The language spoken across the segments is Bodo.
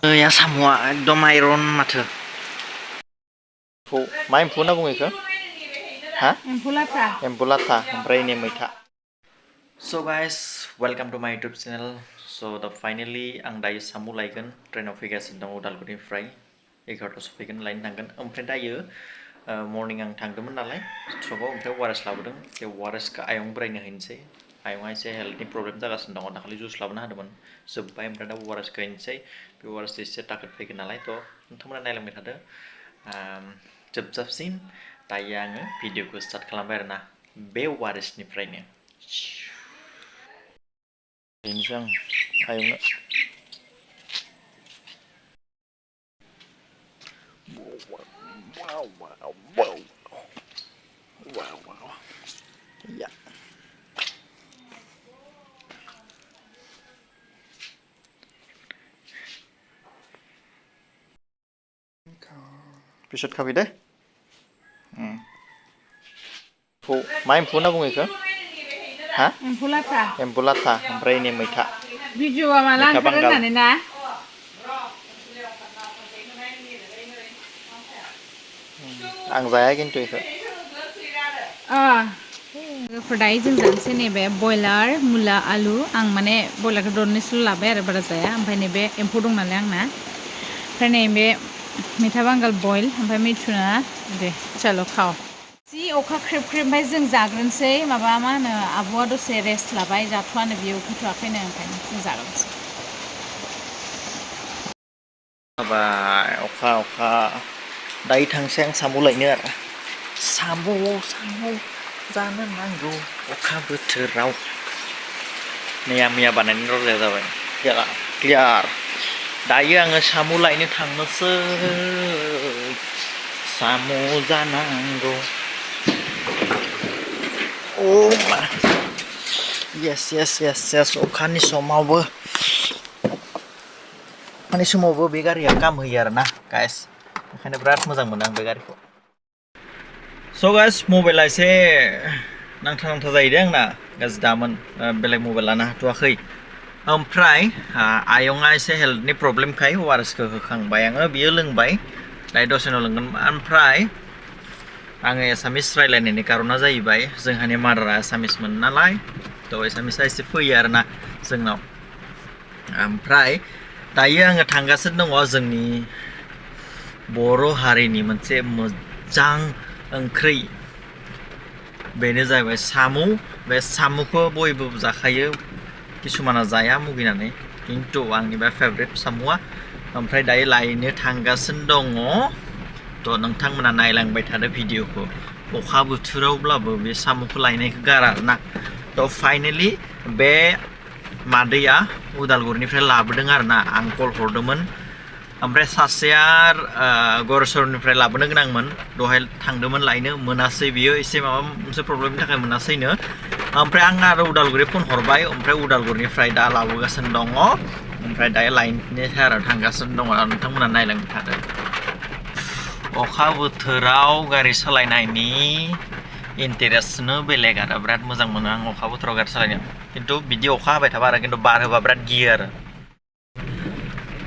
Ya samuआ एकदम आयरन माथो मा एम्फौ होनना बुङो बेखौ हा एम्फौ लाथा एम्फौ लाथा ओमफ्राय नै मैथा So guys, welcome to my YouTube channel. So finally आं दायो सामु लायगोन ट्रेनाव फैगासिनो दं उदालगुरिनिफ्राय 11 सफैगोन लायनो थांगोन ओमफ्राय दायो मर्निं आं थांदोंमोन नालाय सकआव ओमफ्राय वारेस लाबोदों बे वारेसखौ आयं बोरायनो हैनोसै आयंआ एसे हेल्थनि प्रब्लेम जागासिनो दङ दाखालि जुस लाबोना होदोंमोन जोब्बाय ओमफ्राय दा वारेसखौ हैनोसै बे वारेस एसे तागत फैगोन नालाय थ' नोंथांमोना नायलांबाय थादो जोबजाबसिन दायो आङो भिडिअखौ स्टार्ट खालामबाय आरोना बे वारेसनिफ्रायनो हैनोसै आं आयंनो Wow. Yeah. Pisut खाबि दे मा एम्फौ होनना बुङो बेखौ हा एम्फौ लाथा एम्फौ लाथा ओमफ्राय नै मैथा भिडिअआ माला मैथा ओंखारगोन बांगाल होननानै ना आं जाया खिन्थु बेखौ दायो जों जानोसै नैबे बयलार मुला आलु आं माने बयलारखौ दरनैसल' लाबाय आरो बारा जाया ओमफ्राय नैबे एम्फौ दं नालाय आंना ओमफ्राय नैबे मैथा बांगाल बयल ओमफ्राय मैथ्रुना दे चलो खाओ जि अखा ख्रेब ख्रेब ओमफ्राय जों जाग्रोनोसै माबा मा होनो आब'आ दसे रेस्ट लाबाय जाथ'वानो बियो उखैथ'वाखैनो ओंखायनो जों जाग्रोनोसै जाबाय अखा दायो थांसै आं साम' लायनो आरो साम' जानो नांगौ अखा बोथोराव मैया बानायनाय रजाया जाबाय क्लियार दायो आङो साम' लायनो थांनोसै साम' जानांगौ yes अखानि समावबो बे गारिया काम होयो आरोना गाइस ओंखायनो बिराद मोजां मोनो आं बे गारिखौ स' गाइस मबाइला एसे नांथा जाहैदों आंना गाज्रि दामोन बेलेग मबाइल लानो हाथ'वाखै ओमफ्राय आयंआ एसे हेल्थनि प्रब्लेमखाय वारेसखौ होखांबाय आङो बियो लोंबाय दायो दसेनो लोंगोन ओमफ्राय आङो एसामिस रायलायनायनि कारना जाहैबाय जोंहानि मादारा एसामिसमोन नालाय थ' एसामिसा एसे फैयो आरोना जोंनाव ओमफ्राय दायो आङो थांगासिनो दङ जोंनि बर' हारिनि मोनसे मोजां ओंख्रि बेनो जाहैबाय साम' बे साम'खौ बयबो जाखायो किसुमाना जाया मुगैनानै खिन्थु आंनि बे फेभरेट साम'आ ओमफ्राय दायो लायनो थांगासिनो दङ थ' नोंथांमोना नायलांबाय थादो भिडिअखौ अखा बोथोरावब्लाबो बे साम'खौ लायनायखौ गारा आरोना थ' फाइनेलि बे मादैया उदालगुरिनिफ्राय लाबोदों आरोना आं कल हरदोंमोन ओमफ्राय सासेया गरसरनिफ्राय लाबोनो गोनांमोन दहाय थांदोंमोन लायनो मोनासै बियो एसे माबा मोनसे प्रब्लेमनि थाखाय मोनासैनो ओमफ्राय आं आरो उदालगुरि फन हरबाय ओमफ्राय उदालगुरिनिफ्राय दा लाबोगासिनो दङ ओमफ्राय दायो लायनोसै आरो थांगासिनो दङ नोंथांमोना नायलांबाय थादो अखा बोथोराव गारि सालायनायनि इन्टारेस्टनो बेलेग आरो बिराद मोजां मोनो आं अखा बोथोराव गारि सालायनो खिन्थु बिदि अखा हाबाय थाबा आरो खिन्थु बार होबा बिराद गियो आरो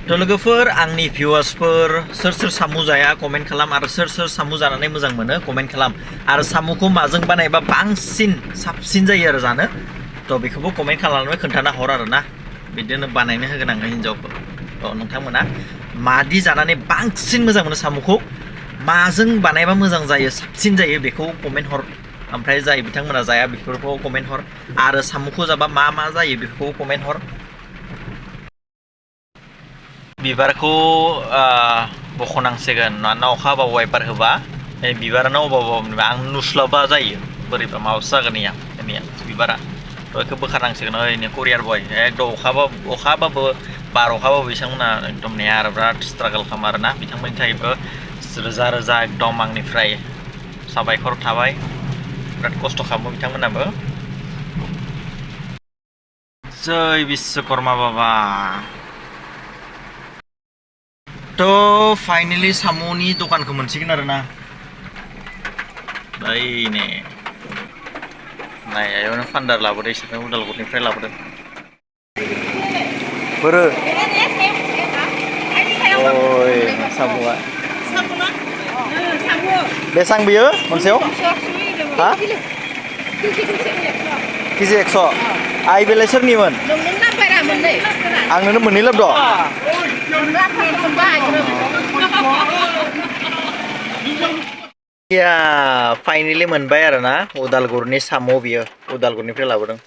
थ' लोगोफोर आंनि भिउवार्सफोर सोर साम' जाया कमेन्ट खालाम आरो सोर साम' जानानै मोजां मोनो कमेन्ट खालाम आरो साम'खौ माजों बानायबा बांसिन साबसिन जायो आरो जानो थ' बेखौबो कमेन्ट खालामनानै खोन्थाना हर आरोना बिदिनो बानायनो होगोन आङो हिन्जावफोर थ' नोंथांमोना मादि जानानै बांसिन मोजां मोनो साम'खौ माजों बानायबा मोजां जायो साबसिन जायो बेखौ कमेन्ट हर ओमफ्राय जाय बिथांमोना जाया बेफोरखौ कमेन्ट हर आरो साम'खौ जाबा मा जायो बेखौ कमेन्ट हर बिबारखौ बख'नांसिगोन मानोना अखा हाबा वाइपार होबा बिबारानो अबावबा आं नुस्लाबा जायो बोरैबा माबासो जागोन एनिया बिबारा बेखौ बोखारनांसिगोन ओरैनो कुरियार बय एकदम अखा हाबाबो बार अखाबाबो बिथांमोना एकदम नेया आरो बिराद स्ट्रागोल खालामो आरोना बिथांमोननि थाखायबो रोजा एकदम आंनिफ्राय साबायखर थाबाय बिराद खस्थ' खालामो बिथांमोनाबो जय बिश्वकर्मा बाबा थ' फाइनेलि साम'नि दखानखौ मोनसिगोन आरोना नै आयंनो फान्डार लाबोदों इसोरनो उदालगुरिनिफ्राय लाबोदों बोरो Ôi, Samoa. Besang biyo, monsew? Ha? Kisi 100. Ai belai soरनिमोन? आं नोंनो मोननै लाबोद'। या फाइनेलि मोनबाय आरोना उदालगुरिनि साम' बियो उदालगुरिनिफ्राय लाबोदों।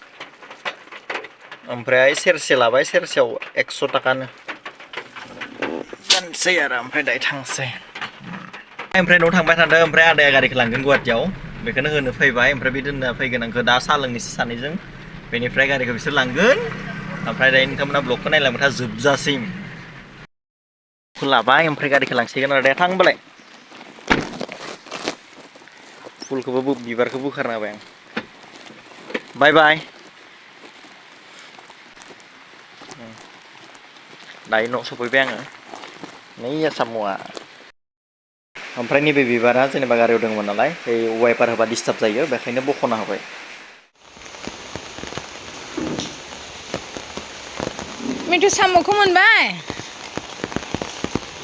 ओमफ्राय सेरसे लाबाय सेरसेयाव 100 थाखानो। जानोसै आरो ओमफ्राय दायो थांसै। ओमफ्राय न'आव थांबाय थादों ओमफ्राय आदाया गारिखौ लांगोन गुवाहाटियाव बेखौनो होनो फैबाय ओमफ्राय बे दोनना फैगोन आंखौ दा साहा लोंनोसै सानैजों बेनिफ्राय गारिखौ बिसोर लांगोन ओमफ्राय दायो नोंथांमोना ब्लगखौ नायलांबाय था जोबजासिम लाबाय ओमफ्राय गारिखौ लांसिगोन आरो दायो थां होनबालाय फुलखौबो बिबारखौ बोखारना होबाय आं बाय बाय दायो न' सफैबाय आङो नै साम'आ ओमफ्राय नैबे बिबारा जेनेबा गारियाव दंमोन नालाय बे वाइपार होबा डिस्टार्ब जायो बेखायनो बख'ना होबाय मिथु साम'खौ मोनबाय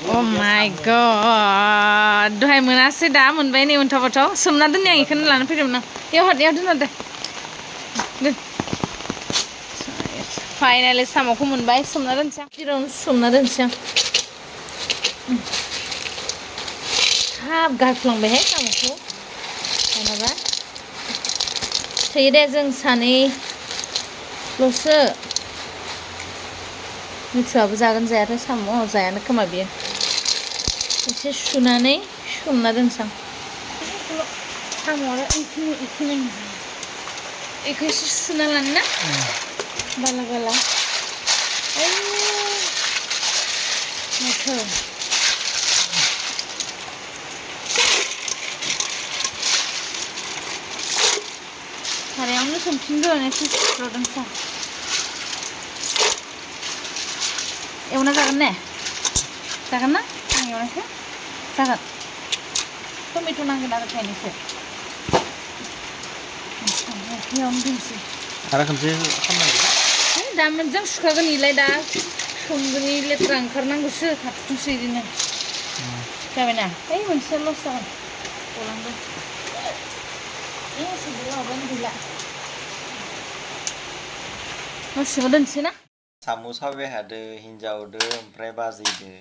अ माय गड दहाय मोनासै दा मोनबाय नै उनथाव सोमना दोननि आं बेखौनो लाना फैदोंमोन आं याव दोनना दे फाइनालि साम'खौ मोनबाय सोमना दोनसै आं जेरावनो सोमना दोनसै आं हाब गारफ्लांबायहाय साम'खौ दानाबा थैयो दे जों सानैल'सो मिथुआबो जागोन जायाथाय साम' जायानो खोमा बियो एसे सुनानै सोमना दोनसां साम'आ बेखौ एसे सुना लानो ना बाला बाला माथो सारायावनो सोमफिनगोन एसे सुस्र'दोंसां एवना जागोन ने जागोन ना आं एवनायसो जागोन टमेट' नांगोन आरो थाइनैसो एवनो दोनसै आरो खनसे खालामनांगौ दा मोजां सुखागोन इलाय दा सोमगोन लेथ्रा ओंखारनांगौसो थाबथुंसै बिदिनो जाबायना ओइ मोनसेया लस जागोन गलांदों लाबानो गैला न' सिङाव दोनसै ना साम' साबाय हादो हिनजावदो ओमफ्राय बाजैदो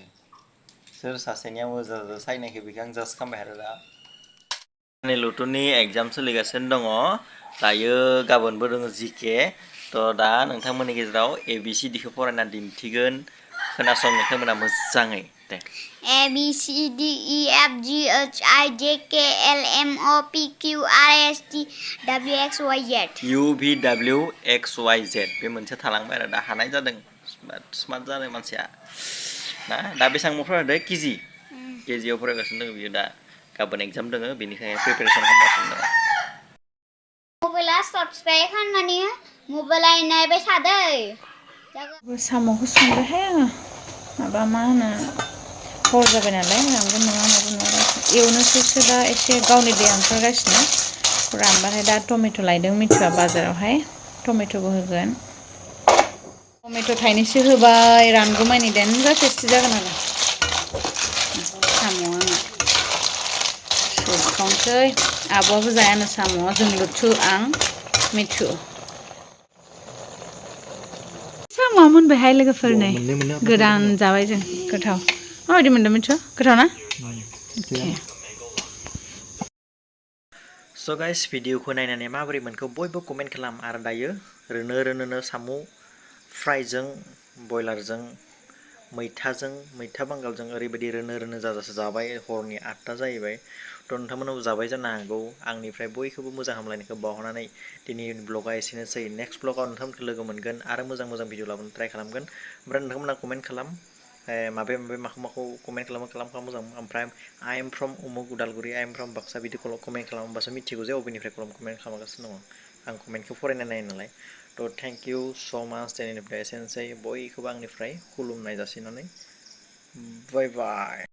सोर सासेनिया मोजां सायनायखौ बेखौ आं जास्ट खालामबाय आरो दा आंनि लुथुननि एग्जाम सोलिगासिनो दङ दायो गाबोनबो दङ जिके थ' दा नोंथांमोननि गेजेराव ABCD खौ फरायना दिन्थिगोन खोनासं नोंथांमोना मोजाङै दे ABCDEFGHIJKLMNOPQRSTWXYZ UVWXYZ बे मोनसे थालांबाय आरो दा हानाय जादों स्मार्ट जानाय मानसिया ना दा बेसेबां फरायदों केजिआव फरायगासिनो दङ बियो दा गाबोन एग्जाम दङ बेनिखायनो प्रिपेरेसन खालामगासिनो दङ मबाइला साबस्क्राइब खालामनानै मबाइला नायबाय थादै साम'खौ संबायहाय आङो माबा मा होनो हर जाबाय नालाय रानगोन नङा मागोन नङा एवनोसैसो दा एसे गावनि दैया ओंखारगासिनो रानबाथाय दा टमेट' लायदों मिथुआ बाजारावहाय टमेट'बो होगोन टमेट' थाइनैसो होबाय रानगौमानि देनजार टेस्टि जागोन आरो साम'आ आंना सोबखावनोसै आब'आबो जायानो साम' जों लुथु आं मिथु साम'आ मोनबायहाय लोगोफोर नै गोदान जाबाय जों गोथाव माबायदि मोनदों मिथु गोथाव ना स' गाइस भिडिअखौ नायनानै माबोरै मोनखो बयबो कमेन्ट खालाम आरो दायो रोनो रोनो साम' फ्रायजों बयलारजों मैथा बांगालजों ओरैबायदि रोनो रोनो जाजासे जाबाय हरनि 8टा जाहैबाय थ' नोंथांमोनाबो जाबाय जानो हागौ आंनिफ्राय बयखौबो मोजां हामलायनायखौ बावहरनानै दिनैनि ब्लगा एसेनोसै नेक्स्ट ब्लगाव नोंथांमोनखौ लोगो मोनगोन आरो मोजां भिडिअ लाबोनो ट्राइ खालामगोन ओमफ्राय नोंथांमोना कमेन्ट खालाम माबे माखौ कमेन्ट खालाम मोजां ओमफ्राय आइ एम फ्रम उमुक उदालगुरि आइ एम फ्रम बाक्सा बिदि कमेन्ट खालाम होमबासो मिथिगौ जे अबेनिफ्राय कमेन्ट खालामगासिनो दङ आं कमेन्टखौ फरायना नायो नालाय थ' थेंक इउ स' माच दिनैनिफ्राय एसेनोसै बयखौबो आंनिफ्राय खुलुमनाय जासिनानै बाय बाय